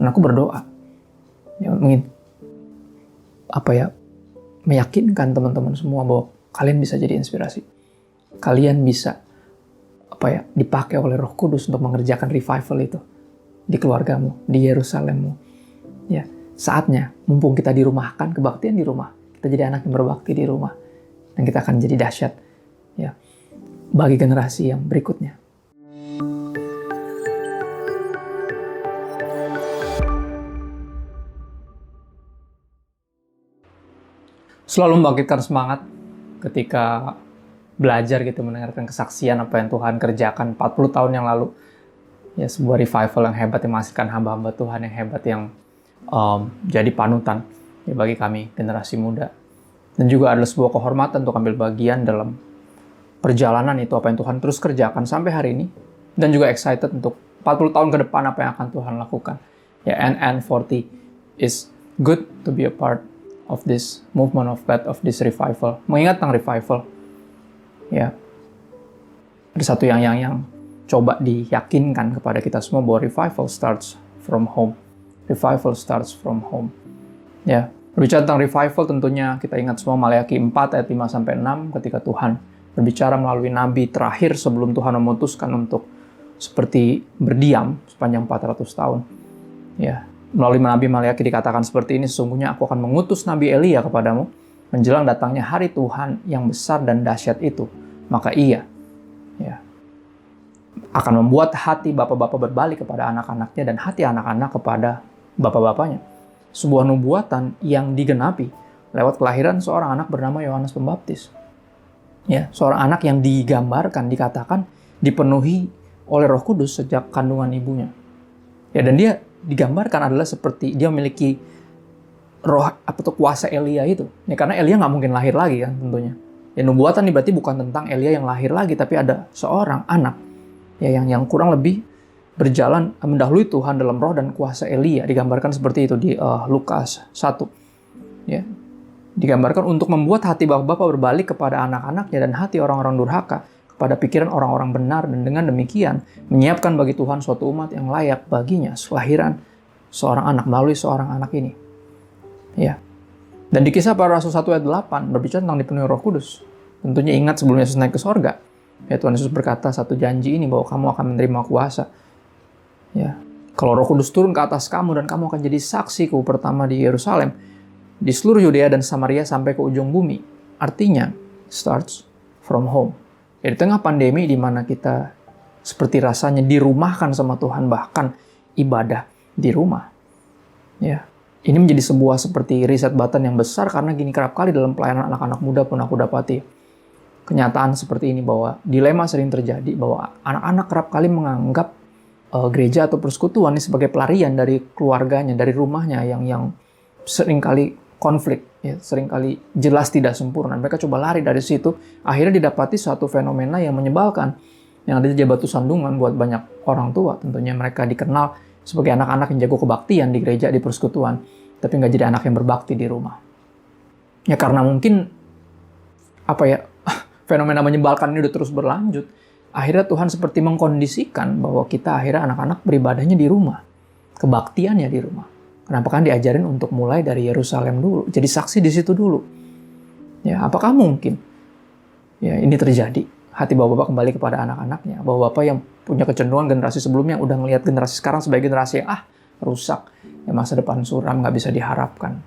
Dan aku berdoa, ya, meyakinkan teman-teman semua bahwa kalian bisa jadi inspirasi. Kalian bisa dipakai oleh Roh Kudus untuk mengerjakan revival itu di keluargamu, di Yerusalemmu. Ya, saatnya mumpung kita dirumahkan, kebaktian di rumah. Kita jadi anak yang berbakti di rumah, dan kita akan jadi dahsyat, ya, bagi generasi yang berikutnya. Selalu membangkitkan semangat ketika belajar gitu, mendengarkan kesaksian apa yang Tuhan kerjakan 40 tahun yang lalu. Ya, sebuah revival yang hebat yang menghasilkan hamba-hamba Tuhan yang hebat yang jadi panutan ya bagi kami generasi muda. Dan juga adalah sebuah kehormatan untuk ambil bagian dalam perjalanan itu, apa yang Tuhan terus kerjakan sampai hari ini. Dan juga excited untuk 40 tahun ke depan apa yang akan Tuhan lakukan. Ya, NN40 is good to be a part of this movement of God, of this revival. Mengingat tentang revival, ya, ada satu yang coba diyakinkan kepada kita semua bahwa revival starts from home. Revival starts from home. Ya, berbicara tentang revival tentunya kita ingat semua Maleakhi 4 ayat 5-6 ketika Tuhan berbicara melalui nabi terakhir sebelum Tuhan memutuskan untuk seperti berdiam sepanjang 400 tahun. Ya, melalui nabi Maleakhi dikatakan seperti ini, sesungguhnya aku akan mengutus nabi Elia kepadamu menjelang datangnya hari Tuhan yang besar dan dahsyat itu. Maka ia, ya, akan membuat hati bapak-bapak berbalik kepada anak-anaknya dan hati anak-anak kepada bapak-bapaknya. Sebuah nubuatan yang digenapi lewat kelahiran seorang anak bernama Yohanes Pembaptis. Ya, seorang anak yang digambarkan, dikatakan dipenuhi oleh Roh Kudus sejak kandungan ibunya. Ya, dan dia digambarkan adalah seperti dia memiliki roh kuasa Elia itu. Ya, karena Elia nggak mungkin lahir lagi kan tentunya. Ya, nubuatan ini berarti bukan tentang Elia yang lahir lagi, tapi ada seorang anak ya yang kurang lebih berjalan mendahului Tuhan dalam roh dan kuasa Elia. Digambarkan seperti itu di Lukas 1. Ya. Digambarkan untuk membuat hati bapak-bapak berbalik kepada anak-anaknya dan hati orang-orang durhaka kepada pikiran orang-orang benar, dan dengan demikian menyiapkan bagi Tuhan suatu umat yang layak baginya, kelahiran seorang anak melalui seorang anak ini. Ya. Dan di Kisah Para Rasul 1 ayat 8 berbicara tentang dipenuhi Roh Kudus. Tentunya ingat sebelum Yesus naik ke sorga, ya, Tuhan Yesus berkata satu janji ini bahwa kamu akan menerima kuasa. Ya. Kalau Roh Kudus turun ke atas kamu dan kamu akan jadi saksiku, pertama di Yerusalem, di seluruh Yudea dan Samaria sampai ke ujung bumi. Artinya starts from home. Ya, di tengah pandemi di mana kita seperti rasanya dirumahkan sama Tuhan, bahkan ibadah di rumah. Ya, ini menjadi sebuah seperti reset button yang besar, karena gini kerap kali dalam pelayanan anak-anak muda pun aku dapati kenyataan seperti ini, bahwa dilema sering terjadi bahwa anak-anak kerap kali menganggap gereja atau persekutuan ini sebagai pelarian dari keluarganya, dari rumahnya yang seringkali konflik, ya, seringkali jelas tidak sempurna. Mereka coba lari dari situ, akhirnya didapati suatu fenomena yang menyebalkan, yang ada jadi batu sandungan buat banyak orang tua. Tentunya mereka dikenal sebagai anak-anak yang jago kebaktian di gereja, di persekutuan, tapi nggak jadi anak yang berbakti di rumah. Ya, karena mungkin fenomena menyebalkan ini udah terus berlanjut, akhirnya Tuhan seperti mengkondisikan bahwa kita akhirnya anak-anak beribadahnya di rumah, kebaktiannya di rumah. Kenapa kan diajarin untuk mulai dari Yerusalem dulu, jadi saksi di situ dulu. Ya, apakah mungkin ya ini terjadi? Hati bapak-bapak kembali kepada anak-anaknya, bahwa bapak yang punya kecenderungan generasi sebelumnya udah ngelihat generasi sekarang sebagai generasi yang rusak, ya, masa depan suram, nggak bisa diharapkan.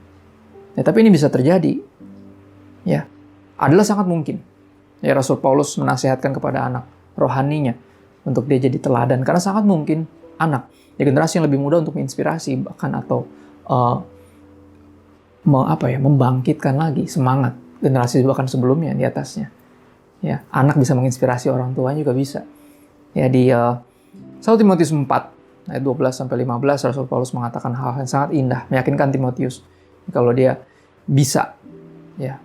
Ya, tapi ini bisa terjadi. Ya, adalah sangat mungkin. Ya, Rasul Paulus menasihatkan kepada anak rohaninya untuk dia jadi teladan, karena sangat mungkin anak ya generasi yang lebih muda untuk menginspirasi bahkan atau membangkitkan lagi semangat generasi bahkan sebelumnya di atasnya. Ya, anak bisa menginspirasi orang tuanya juga bisa. Ya, di 1 Timotius 4 ayat 12-15 Rasul Paulus mengatakan hal yang sangat indah, meyakinkan Timotius kalau dia bisa ya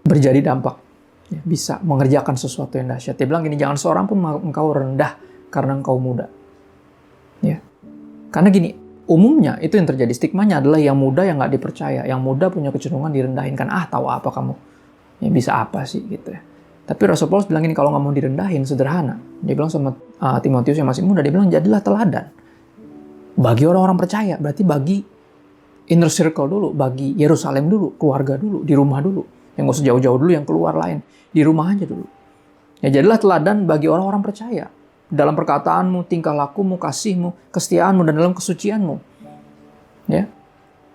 berjadi dampak, ya, bisa mengerjakan sesuatu yang dahsyat. Dia bilang gini, jangan seorang pun engkau rendah karena engkau muda. Ya. Karena gini, umumnya itu yang terjadi, stigmanya adalah yang muda yang nggak dipercaya, yang muda punya kecenderungan direndahin, kan tahu apa kamu, ya bisa apa sih gitu ya. Tapi Rasul Paulus bilang gini, kalau nggak mau direndahin, sederhana. Dia bilang sama Timotius yang masih muda, dia bilang jadilah teladan. Bagi orang-orang percaya, berarti bagi inner circle dulu, bagi Yerusalem dulu, keluarga dulu, di rumah dulu. Yang gak usah jauh-jauh dulu, yang keluar lain. Di rumah aja dulu. Ya jadilah teladan bagi orang-orang percaya. Dalam perkataanmu, tingkah lakumu, kasihmu, kesetiaanmu, dan dalam kesucianmu. Ya.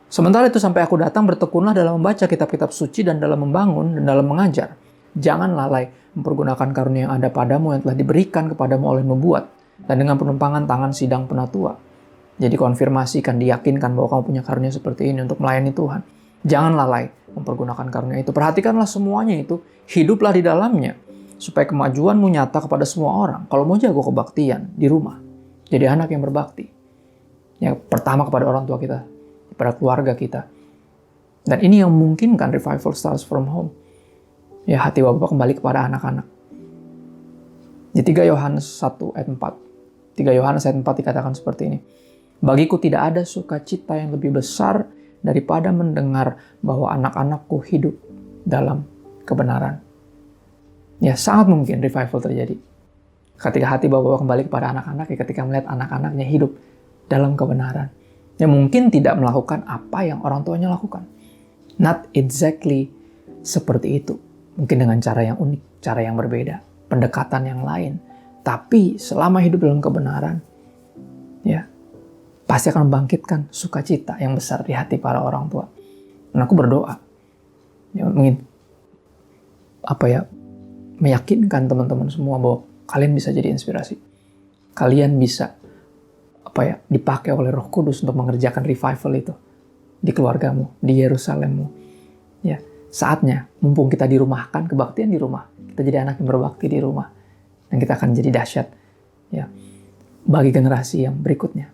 Sementara itu sampai aku datang, bertekunlah dalam membaca kitab-kitab suci dan dalam membangun dan dalam mengajar. Jangan lalai mempergunakan karunia yang ada padamu yang telah diberikan kepadamu oleh nubuat dan dengan penumpangan tangan sidang penatua. Jadi konfirmasikan, diyakinkan bahwa kamu punya karunia seperti ini untuk melayani Tuhan. Jangan lalai mempergunakan karunia itu. Perhatikanlah semuanya itu, hiduplah di dalamnya, supaya kemajuanmu nyata kepada semua orang. Kalau mau jago kebaktian di rumah, jadi anak yang berbakti. Ya, pertama kepada orang tua kita, kepada keluarga kita. Dan ini yang memungkinkan revival starts from home. Ya, hati Bapak kembali kepada anak-anak. Di 3 Yohanes 1 ayat 4. 3 Yohanes ayat 4 dikatakan seperti ini. Bagiku tidak ada sukacita yang lebih besar daripada mendengar bahwa anak-anakku hidup dalam kebenaran. Ya, sangat mungkin revival terjadi ketika hati Bapak kembali kepada anak-anak, ya, ketika melihat anak-anaknya hidup dalam kebenaran. Yang mungkin tidak melakukan apa yang orang tuanya lakukan. Not exactly seperti itu. Mungkin dengan cara yang unik, cara yang berbeda, pendekatan yang lain. Tapi selama hidup dalam kebenaran, ya, pasti akan membangkitkan sukacita yang besar di hati para orang tua. Dan aku berdoa, ya, meyakinkan teman-teman semua bahwa kalian bisa jadi inspirasi. Kalian bisa dipakai oleh Roh Kudus untuk mengerjakan revival itu di keluargamu, di Yerusalemmu. Ya, saatnya, mumpung kita dirumahkan, kebaktian di rumah. Kita jadi anak yang berbakti di rumah. Dan kita akan jadi dahsyat, ya, bagi generasi yang berikutnya.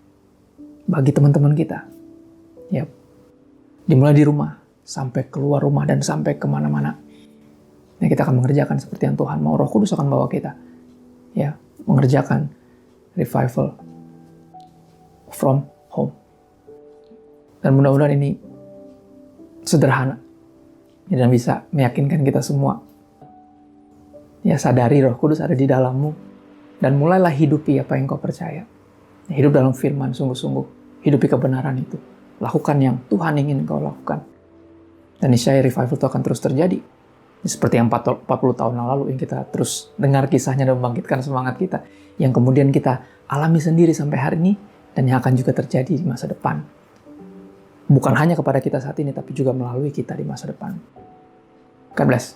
Bagi teman-teman kita. Ya, dimulai di rumah, sampai keluar rumah, dan sampai kemana-mana. Ya, kita akan mengerjakan seperti yang Tuhan mau. Roh Kudus akan bawa kita. Ya, mengerjakan revival from home. Dan mudah-mudahan ini sederhana dan bisa meyakinkan kita semua. Ya, sadari Roh Kudus ada di dalammu dan mulailah hidupi apa yang kau percaya. Hidup dalam firman sungguh-sungguh, hidupi kebenaran itu. Lakukan yang Tuhan ingin kau lakukan. Dan niscaya revival itu akan terus terjadi. Seperti yang 40 tahun yang lalu yang kita terus dengar kisahnya dan membangkitkan semangat kita. Yang kemudian kita alami sendiri sampai hari ini dan yang akan juga terjadi di masa depan. Bukan hanya kepada kita saat ini, tapi juga melalui kita di masa depan. God bless.